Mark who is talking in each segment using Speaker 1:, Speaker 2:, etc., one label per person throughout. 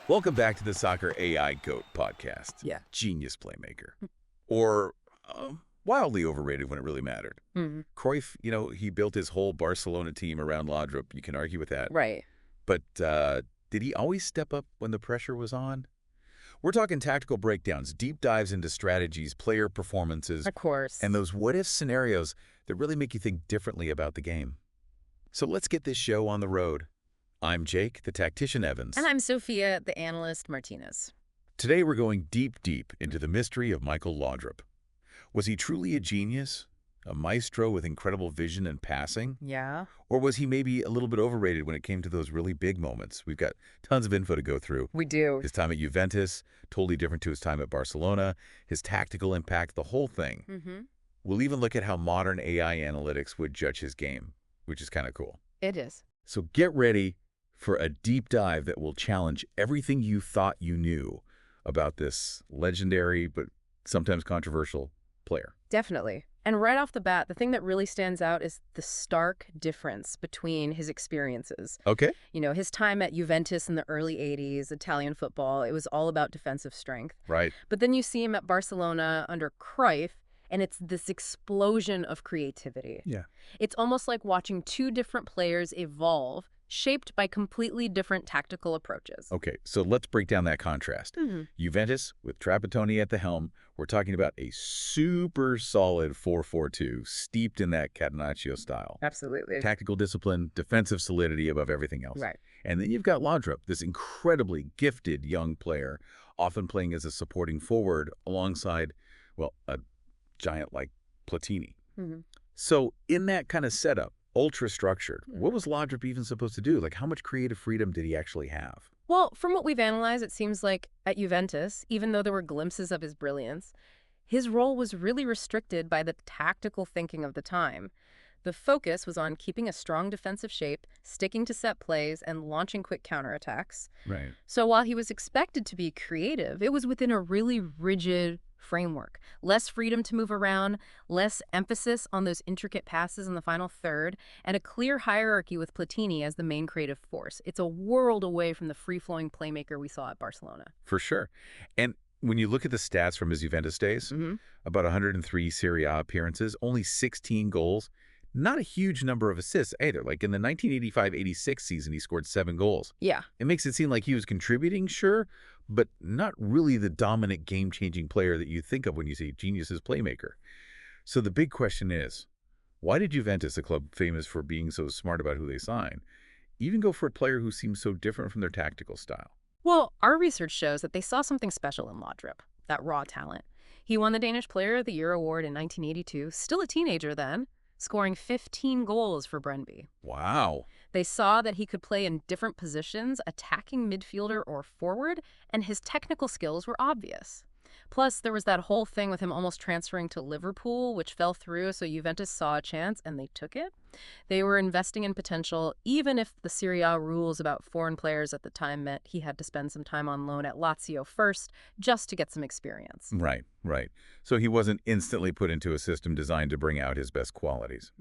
Speaker 1: Welcome back to the Soccer AI GOAT podcast.
Speaker 2: Yeah.
Speaker 1: Genius playmaker. Or wildly overrated when it really mattered.
Speaker 2: Mm-hmm.
Speaker 1: Cruyff, he built his whole Barcelona team around Laudrup. You can argue with that.
Speaker 2: Right.
Speaker 1: But did he always step up when the pressure was on? We're talking tactical breakdowns, deep dives into strategies, player performances,
Speaker 2: Of course.
Speaker 1: and those what-if scenarios that really make you think differently about the game. So let's get this show on the road. I'm Jake, the tactician Evans.
Speaker 2: And I'm Sophia, the analyst Martinez.
Speaker 1: Today we're going deep into the mystery of Michael Laudrup. Was he truly a genius? A maestro with incredible vision and passing?
Speaker 2: Yeah.
Speaker 1: Or was he maybe a little bit overrated when it came to those really big moments? We've got tons of info to go through.
Speaker 2: We do.
Speaker 1: His time at Juventus, totally different to his time at Barcelona, his tactical impact, the whole thing.
Speaker 2: Mm-hmm.
Speaker 1: We'll even look at how modern AI analytics would judge his game, which is kind of cool.
Speaker 2: It is.
Speaker 1: So get ready for a deep dive that will challenge everything you thought you knew about this legendary but sometimes controversial player.
Speaker 2: Definitely. And right off the bat, the thing that really stands out is the stark difference between his experiences.
Speaker 1: Okay.
Speaker 2: His time at Juventus in the early 80s, Italian football, it was all about defensive strength.
Speaker 1: Right.
Speaker 2: But then you see him at Barcelona under Cruyff, and it's this explosion of creativity.
Speaker 1: Yeah.
Speaker 2: It's almost like watching two different players evolve, shaped by completely different tactical approaches.
Speaker 1: Okay, so let's break down that contrast.
Speaker 2: Mm-hmm.
Speaker 1: Juventus, with Trapattoni at the helm, we're talking about a super solid 4-4-2, steeped in that Catenaccio style.
Speaker 2: Absolutely.
Speaker 1: Tactical discipline, defensive solidity above everything else.
Speaker 2: Right.
Speaker 1: And then you've got Laudrup, this incredibly gifted young player, often playing as a supporting forward alongside, well, a giant like Platini.
Speaker 2: Mm-hmm.
Speaker 1: So in that kind of setup, ultra-structured, what was Laudrup even supposed to do? Like, how much creative freedom did he actually have?
Speaker 2: Well, from what we've analyzed, it seems like at Juventus, even though there were glimpses of his brilliance, his role was really restricted by the tactical thinking of the time. The focus was on keeping a strong defensive shape, sticking to set plays, and launching quick counterattacks.
Speaker 1: Right.
Speaker 2: So while he was expected to be creative, it was within a really rigid framework. Less freedom to move around, less emphasis on those intricate passes in the final third, and a clear hierarchy with Platini as the main creative force. It's a world away from the free-flowing playmaker we saw at Barcelona.
Speaker 1: For sure. And when you look at the stats from his Juventus days, about 103 Serie A appearances, only 16 goals, not a huge number of assists either. Like in the 1985-86 season, he scored 7 goals.
Speaker 2: Yeah.
Speaker 1: It makes it seem like he was contributing, sure, but not really the dominant game-changing player that you think of when you say genius as playmaker. So the big question is, why did Juventus, a club famous for being so smart about who they sign, even go for a player who seems so different from their tactical style?
Speaker 2: Well, our research shows that they saw something special in Laudrup, that raw talent. He won the Danish Player of the Year award in 1982, still a teenager then, scoring 15 goals for Brøndby.
Speaker 1: Wow.
Speaker 2: They saw that he could play in different positions, attacking midfielder or forward, and his technical skills were obvious. Plus, there was that whole thing with him almost transferring to Liverpool, which fell through, so Juventus saw a chance and they took it. They were investing in potential, even if the Serie A rules about foreign players at the time meant he had to spend some time on loan at Lazio first, just to get some experience.
Speaker 1: Right. So he wasn't instantly put into a system designed to bring out his best qualities.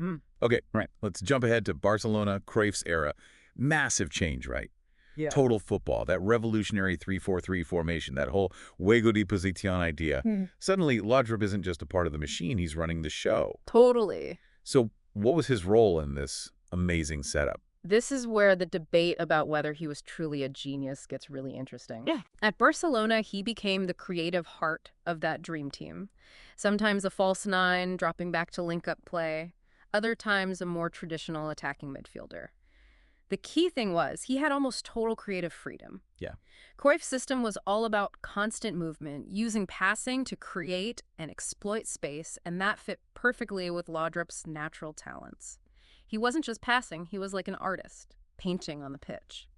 Speaker 1: Okay, right. Let's jump ahead to Barcelona, Cruyff's era. Massive change, right?
Speaker 2: Yeah.
Speaker 1: Total football, that revolutionary 3-4-3 formation, that whole juego de posición idea. Suddenly, Laudrup isn't just a part of the machine, he's running the show.
Speaker 2: Totally.
Speaker 1: So what was his role in this amazing setup?
Speaker 2: This is where the debate about whether he was truly a genius gets really interesting. Yeah. At Barcelona, he became the creative heart of that dream team. Sometimes a false nine, dropping back to link-up play. Other times a more traditional attacking midfielder. The key thing was he had almost total creative freedom.
Speaker 1: Yeah.
Speaker 2: Cruyff's system was all about constant movement, using passing to create and exploit space, and that fit perfectly with Laudrup's natural talents. He wasn't just passing, he was like an artist, painting on the pitch.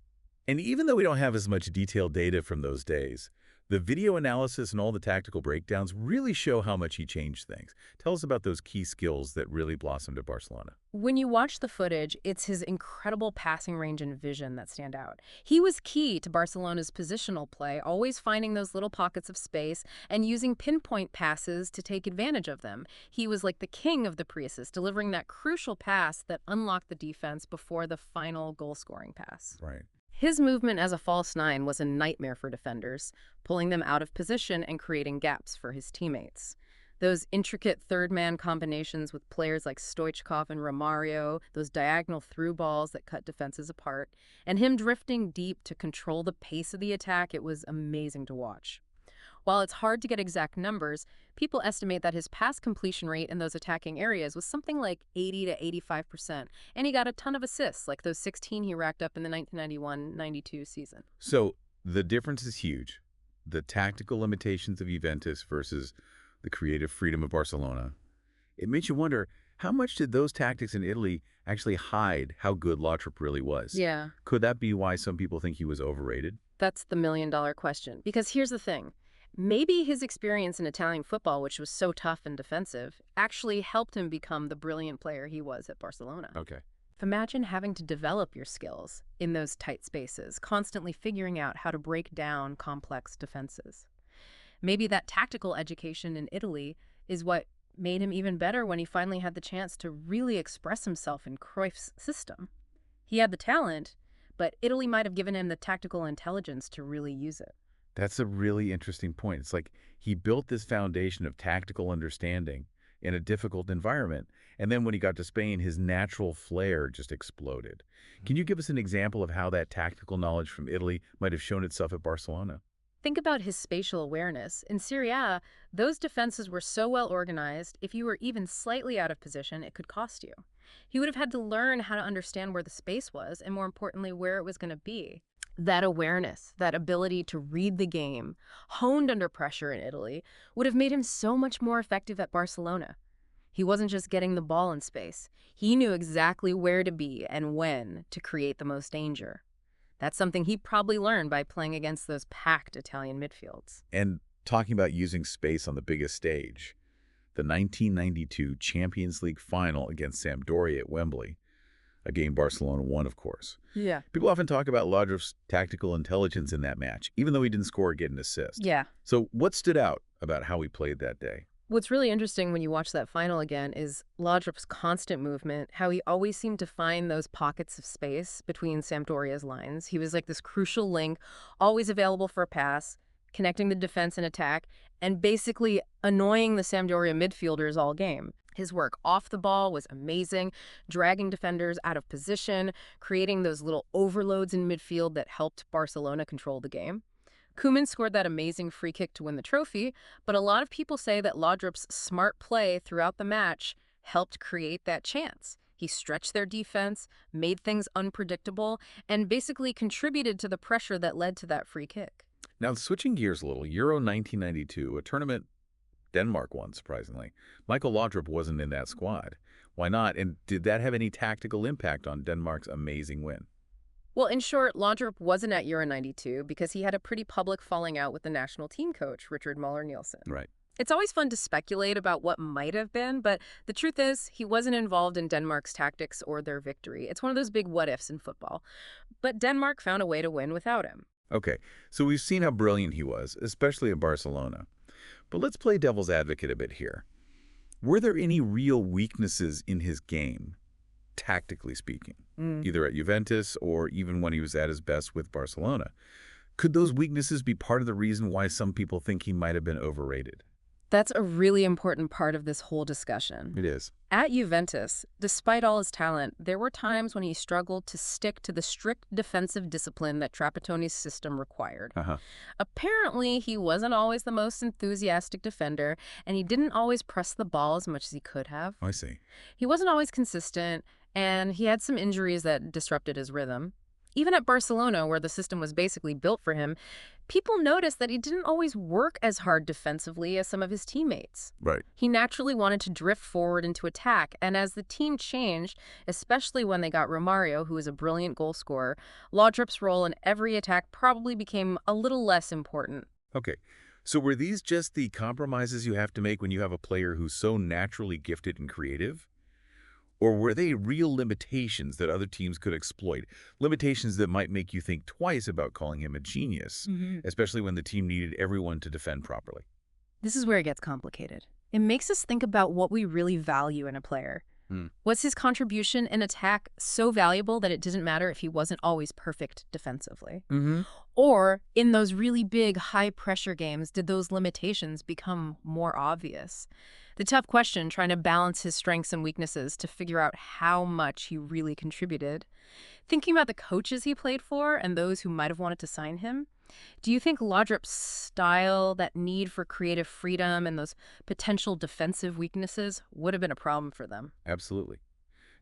Speaker 1: And even though we don't have as much detailed data from those days, the video analysis and all the tactical breakdowns really show how much he changed things. Tell us about those key skills that really blossomed at Barcelona.
Speaker 2: When you watch the footage, it's his incredible passing range and vision that stand out. He was key to Barcelona's positional play, always finding those little pockets of space and using pinpoint passes to take advantage of them. He was like the king of the pre-assist, delivering that crucial pass that unlocked the defense before the final goal-scoring pass.
Speaker 1: Right.
Speaker 2: His movement as a false nine was a nightmare for defenders, pulling them out of position and creating gaps for his teammates. Those intricate third-man combinations with players like Stoichkov and Romario, those diagonal through balls that cut defenses apart, and him drifting deep to control the pace of the attack, it was amazing to watch. While it's hard to get exact numbers, people estimate that his pass completion rate in those attacking areas was something like 80 to 85%, and he got a ton of assists, like those 16 he racked up in the 1991-92 season.
Speaker 1: So the difference is huge. The tactical limitations of Juventus versus the creative freedom of Barcelona. It makes you wonder, how much did those tactics in Italy actually hide how good Laudrup really was?
Speaker 2: Yeah,
Speaker 1: Could that be why some people think he was overrated?
Speaker 2: that's the million-dollar question. Because here's the thing. Maybe his experience in Italian football, which was so tough and defensive, actually helped him become the brilliant player he was at Barcelona.
Speaker 1: Okay.
Speaker 2: Imagine having to develop your skills in those tight spaces, constantly figuring out how to break down complex defenses. Maybe that tactical education in Italy is what made him even better when he finally had the chance to really express himself in Cruyff's system. He had the talent, but Italy might have given him the tactical intelligence to really use it.
Speaker 1: That's a really interesting point. It's like he built this foundation of tactical understanding in a difficult environment, and then when he got to Spain, his natural flair just exploded. Can you give us an example of how that tactical knowledge from Italy might have shown itself at Barcelona?
Speaker 2: Think about his spatial awareness. In Serie A, those defenses were so well organized, if you were even slightly out of position, it could cost you. He would have had to learn how to understand where the space was, and more importantly, where it was going to be. That awareness, that ability to read the game, honed under pressure in Italy, would have made him so much more effective at Barcelona. He wasn't just getting the ball in space. He knew exactly where to be and when to create the most danger. That's something he probably learned by playing against those packed Italian midfields.
Speaker 1: And talking about using space on the biggest stage, the 1992 Champions League final against Sampdoria at Wembley, a game Barcelona won, of course.
Speaker 2: Yeah.
Speaker 1: People often talk about Laudrup's tactical intelligence in that match, even though he didn't score or get an assist.
Speaker 2: Yeah.
Speaker 1: So what stood out about how he played that day?
Speaker 2: What's really interesting when you watch that final again is Laudrup's constant movement, how he always seemed to find those pockets of space between Sampdoria's lines. He was like this crucial link, always available for a pass, connecting the defense and attack, and basically annoying the Sampdoria midfielders all game. His work off the ball was amazing, dragging defenders out of position, creating those little overloads in midfield that helped Barcelona control the game. Koeman scored that amazing free kick to win the trophy, but a lot of people say that Laudrup's smart play throughout the match helped create that chance. He stretched their defense, made things unpredictable, and basically contributed to the pressure that led to that free kick.
Speaker 1: Now, switching gears a little, Euro 1992, a tournament Denmark won, surprisingly. Michael Laudrup wasn't in that squad. Why not? And did that have any tactical impact on Denmark's amazing win?
Speaker 2: Well, in short, Laudrup wasn't at Euro 92 because he had a pretty public falling out with the national team coach, Richard Muller-Nielsen.
Speaker 1: Right.
Speaker 2: It's always fun to speculate about what might have been, but the truth is he wasn't involved in Denmark's tactics or their victory. It's one of those big what-ifs in football. But Denmark found a way to win without him.
Speaker 1: Okay, so we've seen how brilliant he was, especially at Barcelona. But let's play devil's advocate a bit here. Were there any real weaknesses in his game, tactically speaking, either at Juventus or even when he was at his best with Barcelona? Could those weaknesses be part of the reason why some people think he might have been overrated?
Speaker 2: That's a really important part of this whole discussion.
Speaker 1: It is.
Speaker 2: At Juventus, despite all his talent, there were times when he struggled to stick to the strict defensive discipline that Trapattoni's system required. Apparently, he wasn't always the most enthusiastic defender, and he didn't always press the ball as much as he could have.
Speaker 1: I see.
Speaker 2: He wasn't always consistent, and he had some injuries that disrupted his rhythm. Even at Barcelona, where the system was basically built for him, people noticed that he didn't always work as hard defensively as some of his teammates.
Speaker 1: Right.
Speaker 2: He naturally wanted to drift forward into attack, and as the team changed, especially when they got Romario, who was a brilliant goal scorer, Laudrup's role in every attack probably became a little less important.
Speaker 1: Okay, so were these just the compromises you have to make when you have a player who's so naturally gifted and creative? Or were they real limitations that other teams could exploit? Limitations that might make you think twice about calling him a genius, especially when the team needed everyone to defend properly.
Speaker 2: This is where it gets complicated. It makes us think about what we really value in a player.
Speaker 1: Hmm.
Speaker 2: Was his contribution in attack so valuable that it didn't matter if he wasn't always perfect defensively?
Speaker 1: Mm-hmm.
Speaker 2: Or in those really big, high-pressure games, did those limitations become more obvious? The tough question, trying to balance his strengths and weaknesses to figure out how much he really contributed. Thinking about the coaches he played for and those who might have wanted to sign him, do you think Laudrup's style, that need for creative freedom, and those potential defensive weaknesses would have been a problem for them?
Speaker 1: Absolutely.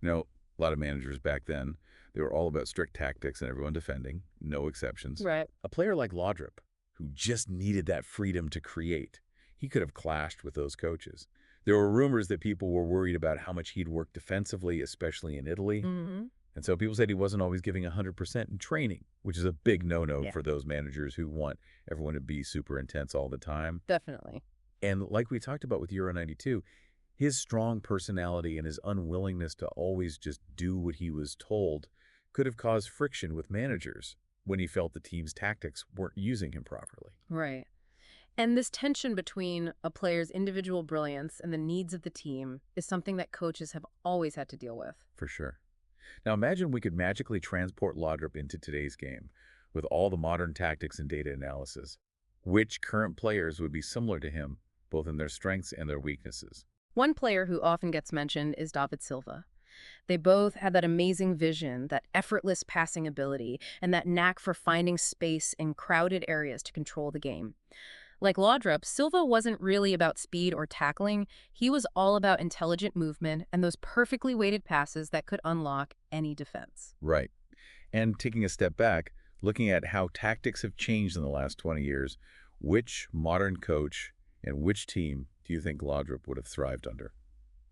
Speaker 1: You know, a lot of managers back then, they were all about strict tactics and everyone defending, no exceptions.
Speaker 2: Right.
Speaker 1: A player like Laudrup, who just needed that freedom to create, he could have clashed with those coaches. There were rumors that people were worried about how much he'd work defensively, especially in Italy.
Speaker 2: Mm-hmm.
Speaker 1: And so people said he wasn't always giving 100% in training, which is a big no-no
Speaker 2: Yeah,
Speaker 1: for those managers who want everyone to be super intense all the time.
Speaker 2: definitely.
Speaker 1: And like we talked about with Euro 92, his strong personality and his unwillingness to always just do what he was told could have caused friction with managers when he felt the team's tactics weren't using him properly.
Speaker 2: Right. And this tension between a player's individual brilliance and the needs of the team is something that coaches have always had to deal with.
Speaker 1: For sure. Now imagine we could magically transport Laudrup into today's game with all the modern tactics and data analysis. Which current players would be similar to him, both in their strengths and their weaknesses?
Speaker 2: One player who often gets mentioned is David Silva. They both had that amazing vision, that effortless passing ability, and that knack for finding space in crowded areas to control the game. Like Laudrup, Silva wasn't really about speed or tackling. He was all about intelligent movement and those perfectly weighted passes that could unlock any defense.
Speaker 1: Right. And taking a step back, looking at how tactics have changed in the last 20 years, which modern coach and which team do you think Laudrup would have thrived under?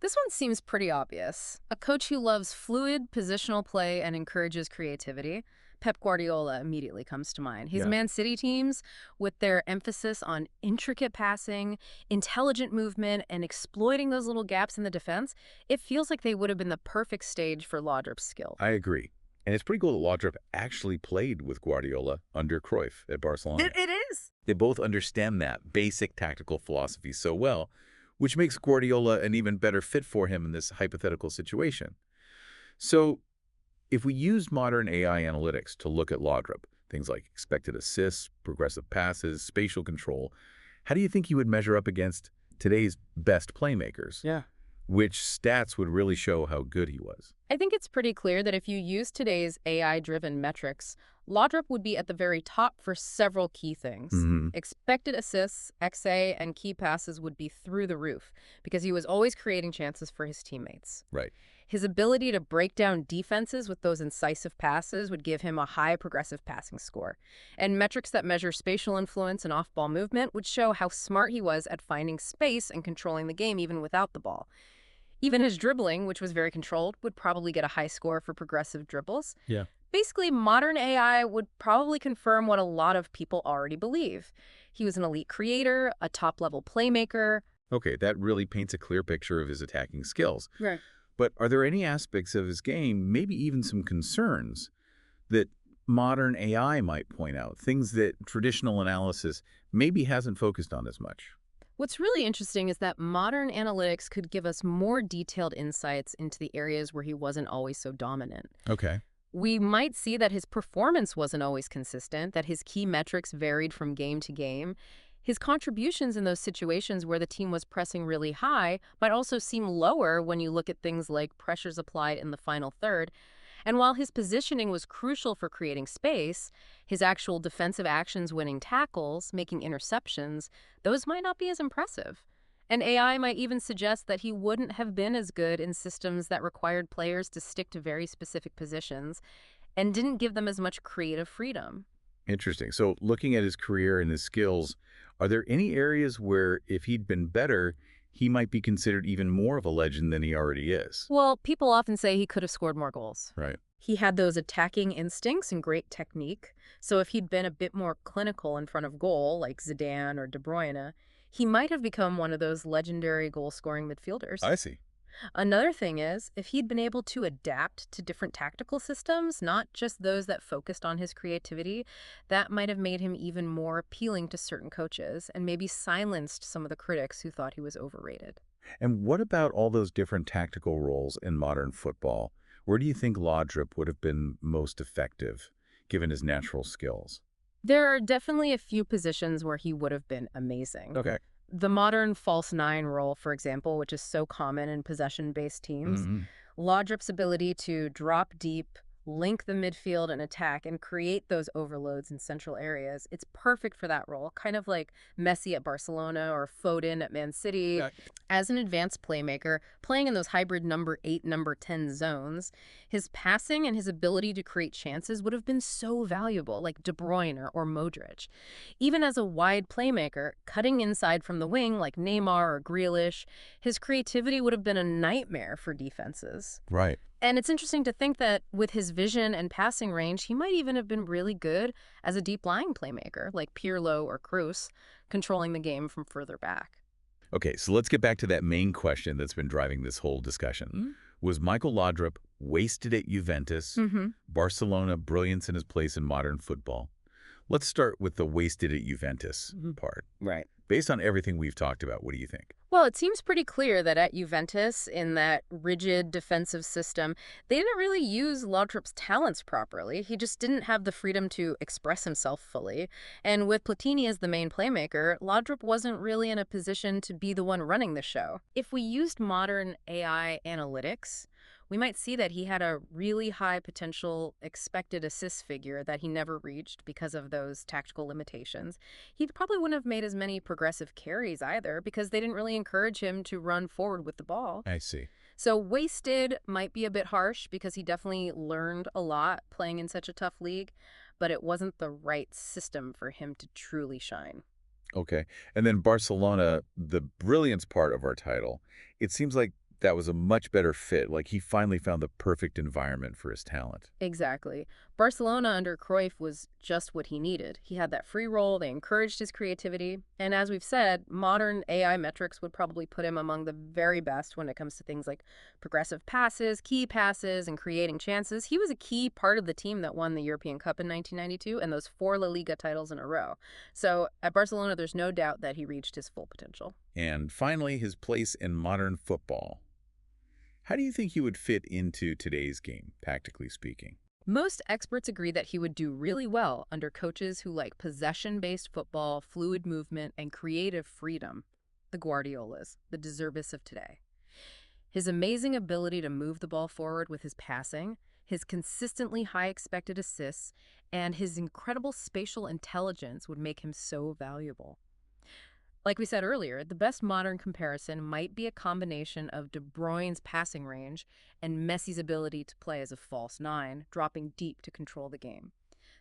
Speaker 2: This one seems pretty obvious. A coach who loves fluid positional play and encourages creativity. Pep Guardiola immediately comes to mind. His
Speaker 1: Yeah,
Speaker 2: Man City teams, with their emphasis on intricate passing, intelligent movement, and exploiting those little gaps in the defense, it feels like they would have been the perfect stage for Laudrup's skill.
Speaker 1: I agree. And it's pretty cool that Laudrup actually played with Guardiola under Cruyff at Barcelona.
Speaker 2: It is.
Speaker 1: They both understand that basic tactical philosophy so well, which makes Guardiola an even better fit for him in this hypothetical situation. So, if we used modern AI analytics to look at Laudrup, things like expected assists, progressive passes, spatial control, how do you think he would measure up against today's best playmakers?
Speaker 2: Yeah.
Speaker 1: Which stats would really show how good he was?
Speaker 2: I think it's pretty clear that if you use today's AI-driven metrics, Laudrup would be at the very top for several key things.
Speaker 1: Hmm.
Speaker 2: Expected assists, XA, and key passes would be through the roof because he was always creating chances for his teammates.
Speaker 1: Right.
Speaker 2: His ability to break down defenses with those incisive passes would give him a high progressive passing score. And metrics that measure spatial influence and off-ball movement would show how smart he was at finding space and controlling the game even without the ball. Even his dribbling, which was very controlled, would probably get a high score for progressive dribbles.
Speaker 1: Yeah.
Speaker 2: Basically, modern AI would probably confirm what a lot of people already believe. He was an elite creator, a top-level playmaker.
Speaker 1: Okay, that really paints a clear picture of his attacking skills.
Speaker 2: Right.
Speaker 1: But are there any aspects of his game, maybe even some concerns, that modern AI might point out, things that traditional analysis maybe hasn't focused on as much?
Speaker 2: What's really interesting is that modern analytics could give us more detailed insights into the areas where he wasn't always so dominant.
Speaker 1: Okay.
Speaker 2: We might see that his performance wasn't always consistent, that his key metrics varied from game to game. His contributions in those situations where the team was pressing really high might also seem lower when you look at things like pressures applied in the final third. And while his positioning was crucial for creating space, his actual defensive actions winning tackles, making interceptions, those might not be as impressive. And AI might even suggest that he wouldn't have been as good in systems that required players to stick to very specific positions and didn't give them as much creative freedom.
Speaker 1: Interesting. So looking at his career and his skills, are there any areas where if he'd been better, he might be considered even more of a legend than he already is?
Speaker 2: Well, people often say he could have scored more goals.
Speaker 1: Right.
Speaker 2: He had those attacking instincts and great technique, so if he'd been a bit more clinical in front of goal, like Zidane or De Bruyne, he might have become one of those legendary goal-scoring midfielders.
Speaker 1: I see.
Speaker 2: Another thing is, if he'd been able to adapt to different tactical systems, not just those that focused on his creativity, that might have made him even more appealing to certain coaches and maybe silenced some of the critics who thought he was overrated.
Speaker 1: And what about all those different tactical roles in modern football? Where do you think Laudrup would have been most effective, given his natural skills?
Speaker 2: There are definitely a few positions where he would have been amazing.
Speaker 1: Okay.
Speaker 2: The modern false nine role, for example, which is so common in possession-based teams,
Speaker 1: Hmm.
Speaker 2: Laudrup's ability to drop deep, link the midfield and attack, and create those overloads in central areas, it's perfect for that role, kind of like Messi at Barcelona or Foden at Man City.
Speaker 1: Yeah.
Speaker 2: As an advanced playmaker, playing in those hybrid number 8, number 10 zones, his passing and his ability to create chances would have been so valuable, like De Bruyne or Modric. Even as a wide playmaker, cutting inside from the wing like Neymar or Grealish, his creativity would have been a nightmare for defenses.
Speaker 1: Right.
Speaker 2: And it's interesting to think that with his vision and passing range, he might even have been really good as a deep-lying playmaker, like Pirlo or Cruz, controlling the game from further back.
Speaker 1: Okay, so let's get back to that main question that's been driving this whole discussion. Was Michael Laudrup wasted at Juventus?
Speaker 2: Mm-hmm.
Speaker 1: Barcelona, brilliance in his place in modern football? Let's start with the wasted at Juventus part.
Speaker 2: Right.
Speaker 1: Based on everything we've talked about, what do you think?
Speaker 2: Well, it seems pretty clear that at Juventus, in that rigid defensive system, they didn't really use Laudrup's talents properly. He just didn't have the freedom to express himself fully. And with Platini as the main playmaker, Laudrup wasn't really in a position to be the one running the show. If we used modern AI analytics, we might see that he had a really high potential expected assist figure that he never reached because of those tactical limitations. He probably wouldn't have made as many progressive carries either because they didn't really encourage him to run forward with the ball.
Speaker 1: I see.
Speaker 2: So wasted might be a bit harsh because he definitely learned a lot playing in such a tough league, but it wasn't the right system for him to truly shine.
Speaker 1: Okay. And then Barcelona, the brilliance part of our title, it seems like that was a much better fit. Like he finally found the perfect environment for his talent.
Speaker 2: Exactly. Barcelona under Cruyff was just what he needed. He had that free role, they encouraged his creativity, and as we've said, modern AI metrics would probably put him among the very best when it comes to things like progressive passes, key passes, and creating chances. He was a key part of the team that won the European Cup in 1992 and those 4 La Liga titles in a row. So at Barcelona, there's no doubt that he reached his full potential.
Speaker 1: And finally, his place in modern football. How do you think he would fit into today's game, tactically speaking?
Speaker 2: Most experts agree that he would do really well under coaches who like possession-based football, fluid movement, and creative freedom, the Guardiolas, the De Zerbi's of today. His amazing ability to move the ball forward with his passing, his consistently high expected assists, and his incredible spatial intelligence would make him so valuable. Like we said earlier, the best modern comparison might be a combination of De Bruyne's passing range and Messi's ability to play as a false nine, dropping deep to control the game.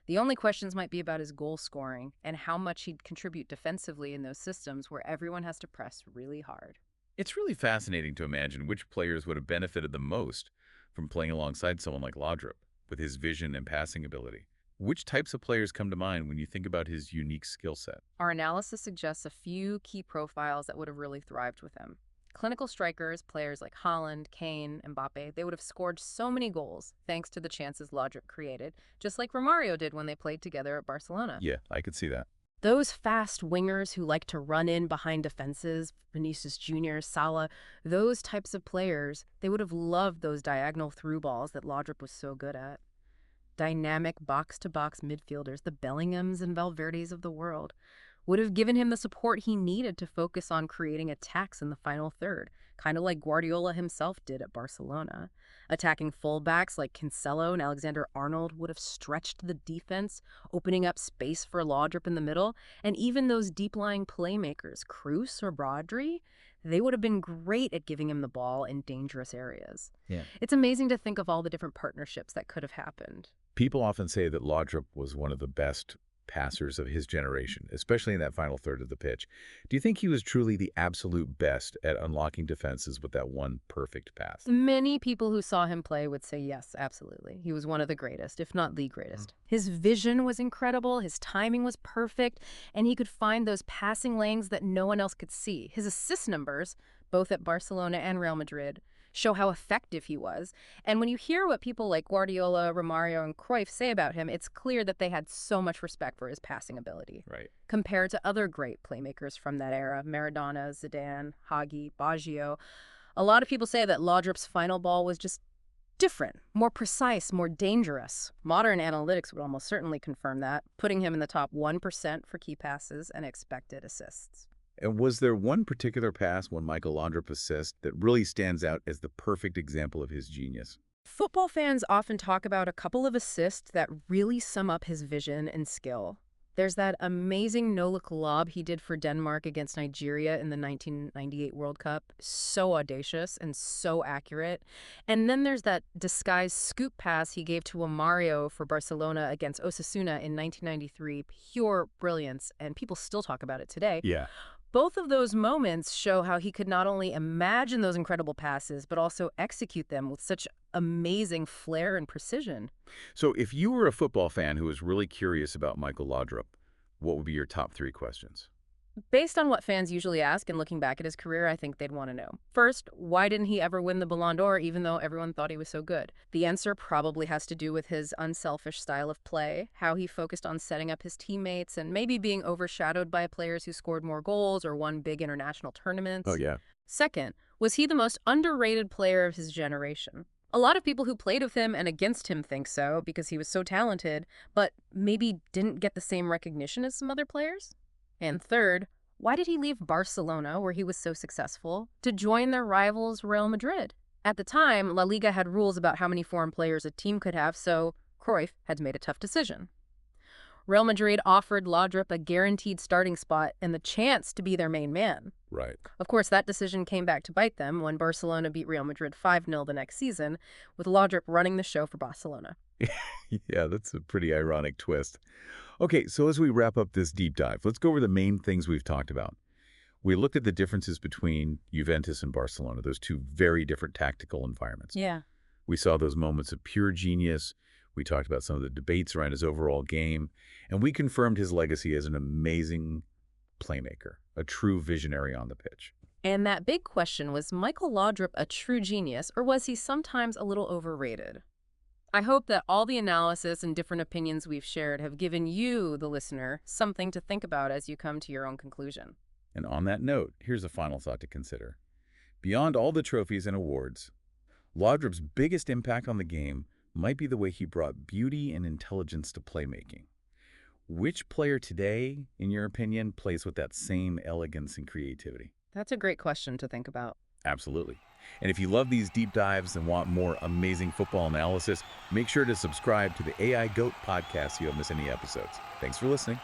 Speaker 2: The only questions might be about his goal scoring and how much he'd contribute defensively in those systems where everyone has to press really hard.
Speaker 1: It's really fascinating to imagine which players would have benefited the most from playing alongside someone like Laudrup with his vision and passing ability. Which types of players come to mind when you think about his unique skill set?
Speaker 2: Our analysis suggests a few key profiles that would have really thrived with him. Clinical strikers, players like Haaland, Kane, Mbappe, they would have scored so many goals thanks to the chances Laudrup created, just like Romario did when they played together at Barcelona.
Speaker 1: Yeah, I could see that.
Speaker 2: Those fast wingers who like to run in behind defenses, Vinicius Jr., Salah, those types of players, they would have loved those diagonal through balls that Laudrup was so good at. Dynamic box-to-box midfielders, the Bellinghams and Valverdes of the world, would have given him the support he needed to focus on creating attacks in the final third, kind of like Guardiola himself did at Barcelona. Attacking fullbacks like Cancelo and Alexander-Arnold would have stretched the defense, opening up space for Laudrup in the middle, and even those deep-lying playmakers, Cruz or Rodri, they would have been great at giving him the ball in dangerous areas.
Speaker 1: Yeah.
Speaker 2: It's amazing to think of all the different partnerships that could have happened.
Speaker 1: People often say that Laudrup was one of the best passers of his generation, especially in that final third of the pitch. Do you think he was truly the absolute best at unlocking defenses with that one perfect pass?
Speaker 2: Many people who saw him play would say yes, absolutely. He was one of the greatest, if not the greatest. His vision was incredible, his timing was perfect, and he could find those passing lanes that no one else could see. His assist numbers, both at Barcelona and Real Madrid, show how effective he was. And when you hear what people like Guardiola, Romario, and Cruyff say about him, it's clear that they had so much respect for his passing ability.
Speaker 1: Right.
Speaker 2: Compared to other great playmakers from that era, Maradona, Zidane, Hagi, Baggio, a lot of people say that Laudrup's final ball was just different, more precise, more dangerous. Modern analytics would almost certainly confirm that, putting him in the top 1% for key passes and expected assists.
Speaker 1: And was there one particular pass, one Michael Laudrup assist, that really stands out as the perfect example of his genius?
Speaker 2: Football fans often talk about a couple of assists that really sum up his vision and skill. There's that amazing no-look lob he did for Denmark against Nigeria in the 1998 World Cup. So audacious and so accurate. And then there's that disguised scoop pass he gave to Romario for Barcelona against Osasuna in 1993. Pure brilliance, and people still talk about it today.
Speaker 1: Yeah.
Speaker 2: Both of those moments show how he could not only imagine those incredible passes, but also execute them with such amazing flair and precision.
Speaker 1: So if you were a football fan who was really curious about Michael Laudrup, what would be your top 3 questions?
Speaker 2: Based on what fans usually ask and looking back at his career, I think they'd want to know. First, why didn't he ever win the Ballon d'Or even though everyone thought he was so good? The answer probably has to do with his unselfish style of play, how he focused on setting up his teammates, and maybe being overshadowed by players who scored more goals or won big international tournaments.
Speaker 1: Oh, yeah.
Speaker 2: Second, was he the most underrated player of his generation? A lot of people who played with him and against him think so because he was so talented, but maybe didn't get the same recognition as some other players. And third, why did he leave Barcelona, where he was so successful, to join their rivals Real Madrid? At the time, La Liga had rules about how many foreign players a team could have, so Cruyff had made a tough decision. Real Madrid offered Laudrup a guaranteed starting spot and the chance to be their main man.
Speaker 1: Right.
Speaker 2: Of course, that decision came back to bite them when Barcelona beat Real Madrid 5-0 the next season, with Laudrup running the show for Barcelona.
Speaker 1: Yeah, that's a pretty ironic twist. Okay, so as we wrap up this deep dive, let's go over the main things we've talked about. We looked at the differences between Juventus and Barcelona, those two very different tactical environments.
Speaker 2: Yeah.
Speaker 1: We saw those moments of pure genius. We talked about some of the debates around his overall game, and we confirmed his legacy as an amazing playmaker, a true visionary on the pitch.
Speaker 2: And that big question, was Michael Laudrup a true genius, or was he sometimes a little overrated? I hope that all the analysis and different opinions we've shared have given you, the listener, something to think about as you come to your own conclusion.
Speaker 1: And on that note, here's a final thought to consider. Beyond all the trophies and awards, Laudrup's biggest impact on the game might be the way he brought beauty and intelligence to playmaking. Which player today, in your opinion, plays with that same elegance and creativity?
Speaker 2: That's a great question to think about.
Speaker 1: Absolutely. And if you love these deep dives and want more amazing football analysis, make sure to subscribe to the AI GOAT podcast so you don't miss any episodes. Thanks for listening.